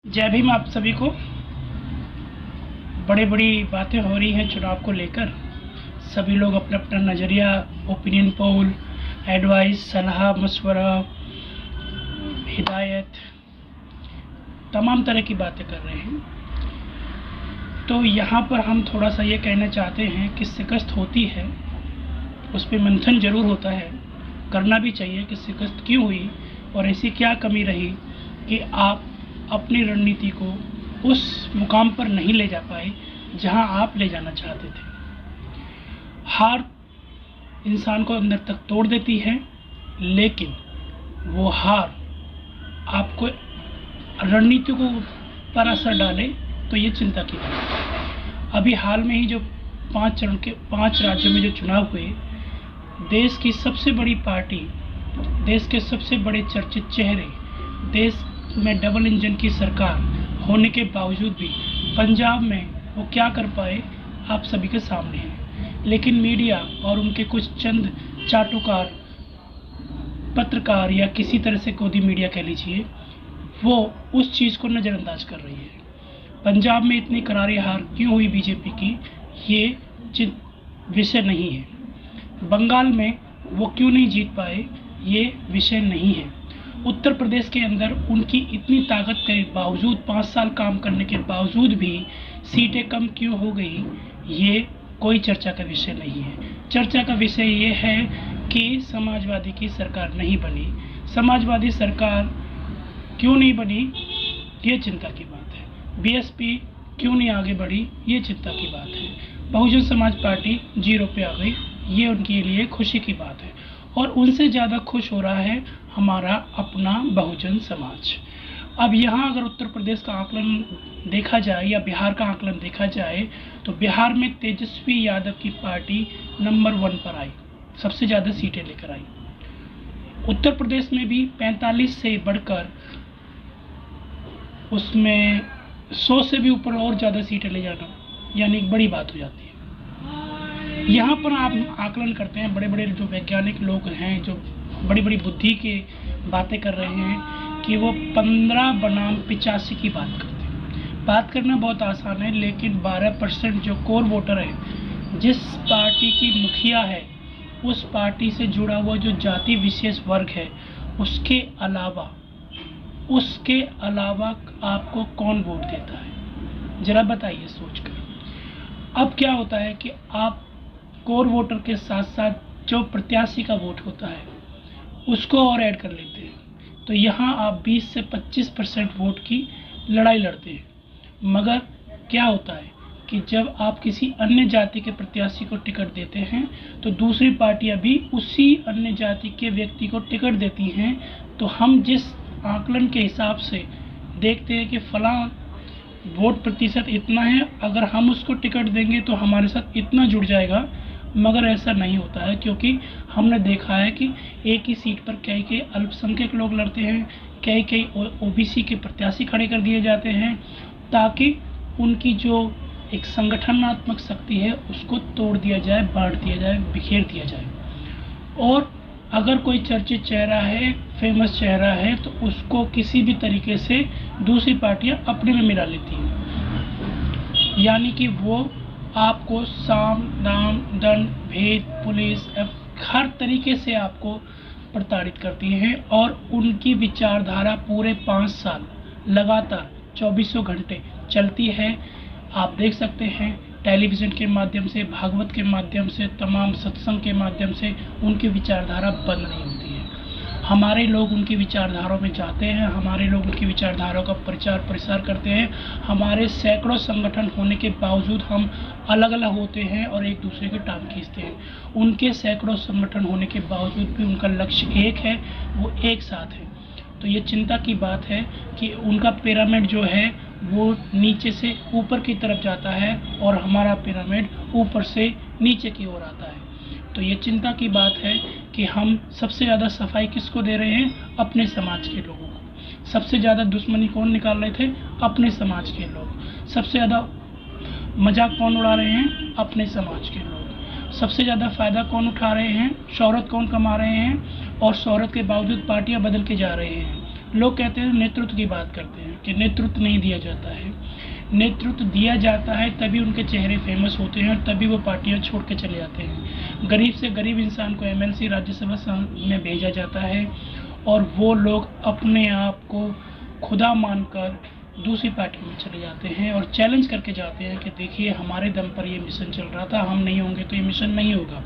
जय भीम। आप सभी को बड़ी बातें हो रही हैं चुनाव को लेकर। सभी लोग अपना अपना नज़रिया, ओपिनियन पोल, एडवाइस, सलाह मशवरा, हिदायत, तमाम तरह की बातें कर रहे हैं। तो यहाँ पर हम थोड़ा सा ये कहना चाहते हैं कि शिकस्त होती है, उस पर मंथन ज़रूर होता है, करना भी चाहिए कि शिकस्त क्यों हुई और ऐसी क्या कमी रही कि आप अपनी रणनीति को उस मुकाम पर नहीं ले जा पाए जहां आप ले जाना चाहते थे। हार इंसान को अंदर तक तोड़ देती है, लेकिन वो हार आपको रणनीति को पर असर डाले तो ये चिंता की बात है। अभी हाल में ही जो 5 राज्यों में जो चुनाव हुए, देश की सबसे बड़ी पार्टी, देश के सबसे बड़े चर्चित चेहरे, देश में डबल इंजन की सरकार होने के बावजूद भी पंजाब में वो क्या कर पाए आप सभी के सामने है। लेकिन मीडिया और उनके कुछ चंद चाटुकार पत्रकार या किसी तरह से गोदी मीडिया कह लीजिए, वो उस चीज़ को नज़रअंदाज कर रही है। पंजाब में इतनी करारी हार क्यों हुई बीजेपी की, ये विषय नहीं है। बंगाल में वो क्यों नहीं जीत पाए, ये विषय नहीं है। उत्तर प्रदेश के अंदर उनकी इतनी ताकत के बावजूद, 5 साल काम करने के बावजूद भी सीटें कम क्यों हो गई, ये कोई चर्चा का विषय नहीं है। चर्चा का विषय ये है कि समाजवादी की सरकार नहीं बनी। समाजवादी सरकार क्यों नहीं बनी, ये चिंता की बात है। बीएसपी क्यों नहीं आगे बढ़ी, ये चिंता की बात है। बहुजन समाज पार्टी 0 पे आ गई, ये उनके लिए खुशी की बात है। और उनसे ज़्यादा खुश हो रहा है हमारा अपना बहुजन समाज। अब यहाँ अगर उत्तर प्रदेश का आकलन देखा जाए या बिहार का आकलन देखा जाए, तो बिहार में तेजस्वी यादव की पार्टी नंबर 1 पर आई, सबसे ज़्यादा सीटें लेकर आई। उत्तर प्रदेश में भी 45 से बढ़कर उसमें 100 से भी ऊपर और ज़्यादा सीटें ले जाना यानी एक बड़ी बात हो जाती है। यहाँ पर आप आकलन करते हैं, बड़े बड़े जो वैज्ञानिक लोग हैं, जो बड़ी बड़ी बुद्धि की बातें कर रहे हैं कि वो 15 बनाम 85 की बात करते हैं। बात करना बहुत आसान है, लेकिन 12% जो कोर वोटर है, जिस पार्टी की मुखिया है, उस पार्टी से जुड़ा हुआ जो जाति विशेष वर्ग है, उसके अलावा आपको कौन वोट देता है, जरा बताइए सोचकर। अब क्या होता है कि आप कोर वोटर के साथ साथ जो प्रत्याशी का वोट होता है उसको और ऐड कर लेते हैं, तो यहाँ आप 20 से 25% वोट की लड़ाई लड़ते हैं। मगर क्या होता है कि जब आप किसी अन्य जाति के प्रत्याशी को टिकट देते हैं, तो दूसरी पार्टियां भी उसी अन्य जाति के व्यक्ति को टिकट देती हैं। तो हम जिस आकलन के हिसाब से देखते हैं कि फलां वोट प्रतिशत इतना है, अगर हम उसको टिकट देंगे तो हमारे साथ इतना जुड़ जाएगा, मगर ऐसा नहीं होता है। क्योंकि हमने देखा है कि एक ही सीट पर कई अल्पसंख्यक लोग लड़ते हैं, कई ओबीसी के प्रत्याशी खड़े कर दिए जाते हैं, ताकि उनकी जो एक संगठनात्मक शक्ति है उसको तोड़ दिया जाए, बांट दिया जाए, बिखेर दिया जाए। और अगर कोई चर्चित चेहरा है, फेमस चेहरा है, तो उसको किसी भी तरीके से दूसरी पार्टियां अपने में मिला लेती हैं। यानी कि वो आपको साम दाम दंड भेद पुलिस हर तरीके से आपको प्रताड़ित करती हैं। और उनकी विचारधारा पूरे 5 साल लगातार 24 घंटे चलती है। आप देख सकते हैं टेलीविज़न के माध्यम से, भागवत के माध्यम से, तमाम सत्संग के माध्यम से उनकी विचारधारा बंद नहीं होती है। हमारे लोग उनकी विचारधाराओं में जाते हैं, हमारे लोग उनकी विचारधाराओं का प्रचार प्रसार करते हैं। हमारे सैकड़ों संगठन होने के बावजूद हम अलग अलग होते हैं और एक दूसरे की टांग खींचते हैं। उनके सैकड़ों संगठन होने के बावजूद भी उनका लक्ष्य एक है, वो एक साथ है। तो ये चिंता की बात है कि उनका पिरामिड जो है वो नीचे से ऊपर की तरफ जाता है और हमारा पिरामिड ऊपर से नीचे की ओर आता है। तो ये चिंता की बात है कि हम सबसे ज़्यादा सफाई किसको दे रहे हैं, अपने समाज के लोगों को। सबसे ज़्यादा दुश्मनी कौन निकाल रहे थे, अपने समाज के लोग। सबसे ज़्यादा मजाक कौन उड़ा रहे हैं, अपने समाज के लोग। सबसे ज़्यादा फ़ायदा कौन उठा रहे हैं, शोहरत कौन कमा रहे हैं, और शोहरत के बावजूद पार्टियां बदल के जा रहे हैं, लोग कहते हैं नेतृत्व की बात करते हैं कि नेतृत्व नहीं दिया जाता है। नेतृत्व दिया जाता है तभी उनके चेहरे फेमस होते हैं और तभी वो पार्टियां छोड़ के चले जाते हैं। गरीब से गरीब इंसान को एमएलसी राज्यसभा में भेजा जाता है और वो लोग अपने आप को खुदा मानकर दूसरी पार्टी में चले जाते हैं और चैलेंज करके जाते हैं कि देखिए हमारे दम पर ये मिशन चल रहा था, हम नहीं होंगे तो ये मिशन नहीं होगा।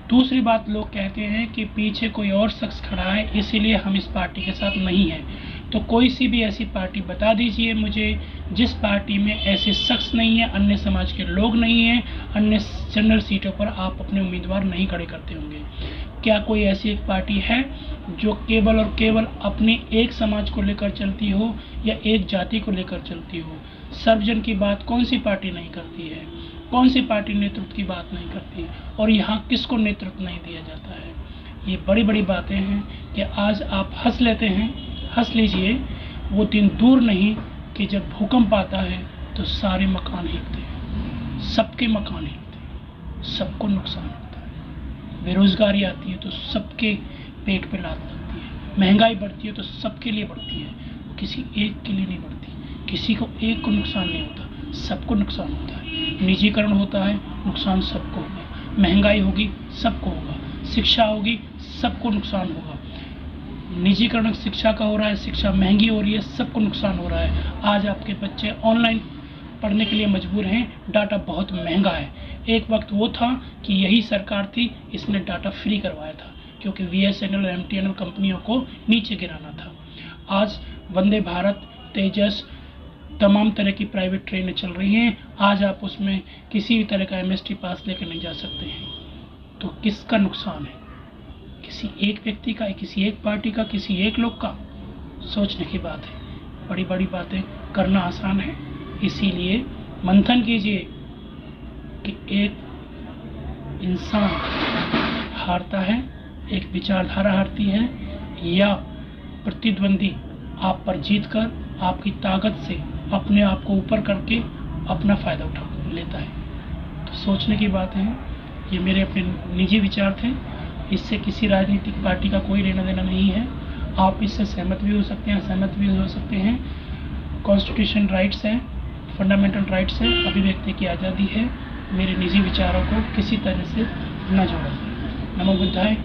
दूसरी बात, लोग कहते हैं कि पीछे कोई और शख्स खड़ा है इसीलिए हम इस पार्टी के साथ नहीं हैं। तो कोई सी भी ऐसी पार्टी बता दीजिए मुझे जिस पार्टी में ऐसे शख्स नहीं है, अन्य समाज के लोग नहीं हैं, अन्य जनरल सीटों पर आप अपने उम्मीदवार नहीं खड़े करते होंगे। क्या कोई ऐसी एक पार्टी है जो केवल और केवल अपने एक समाज को लेकर चलती हो या एक जाति को लेकर चलती हो? सर्वजन की बात कौन सी पार्टी नहीं करती है? कौन सी पार्टी नेतृत्व की बात नहीं करती? और यहाँ किसको नेतृत्व नहीं दिया जाता है? ये बड़ी बड़ी बातें हैं कि आज आप हंस लेते हैं, हंस लीजिए, वो दिन दूर नहीं कि जब भूकंप आता है तो सारे मकान हिलते हैं, सबके मकान हिलते हैं, सबको नुकसान होता है। बेरोजगारी आती है तो सबके पेट पे लात लगती है, महंगाई बढ़ती है तो सबके लिए बढ़ती है, किसी एक के लिए नहीं बढ़ती। किसी को एक को नुकसान नहीं होता, सबको नुकसान होता है। निजीकरण होता है, नुकसान सबको होगा। महंगाई होगी, सबको होगा। शिक्षा होगी, सबको नुकसान होगा। निजीकरण शिक्षा का हो रहा है, शिक्षा महंगी हो रही है, सबको नुकसान हो रहा है। आज आपके बच्चे ऑनलाइन पढ़ने के लिए मजबूर हैं, डाटा बहुत महंगा है। एक वक्त वो था कि यही सरकार थी, इसने डाटा फ्री करवाया था क्योंकि बीएसएनएल और एमटीएनएल कंपनियों को नीचे गिराना था। आज वंदे भारत, तेजस, तमाम तरह की प्राइवेट ट्रेनें चल रही हैं। आज आप उसमें किसी भी तरह का एमएसटी पास लेकर नहीं जा सकते हैं। तो किसका नुकसान है? किसी एक व्यक्ति का, किसी एक पार्टी का, किसी एक लोग का? सोचने की बात है। बड़ी बड़ी बातें करना आसान है, इसीलिए मंथन कीजिए कि एक इंसान हारता है, एक विचारधारा हारती है, या प्रतिद्वंदी आप पर जीत कर आपकी ताकत से अपने आप को ऊपर करके अपना फ़ायदा उठा लेता है। तो सोचने की बात है। ये मेरे अपने निजी विचार थे, इससे किसी राजनीतिक पार्टी का कोई लेना देना नहीं है। आप इससे सहमत भी हो सकते हैं, असहमत भी हो सकते हैं। कॉन्स्टिट्यूशन राइट्स है, फंडामेंटल राइट्स है, अभिव्यक्ति की आज़ादी है। मेरे निजी विचारों को किसी तरह से न जोड़ें। नमो बुद्धाय।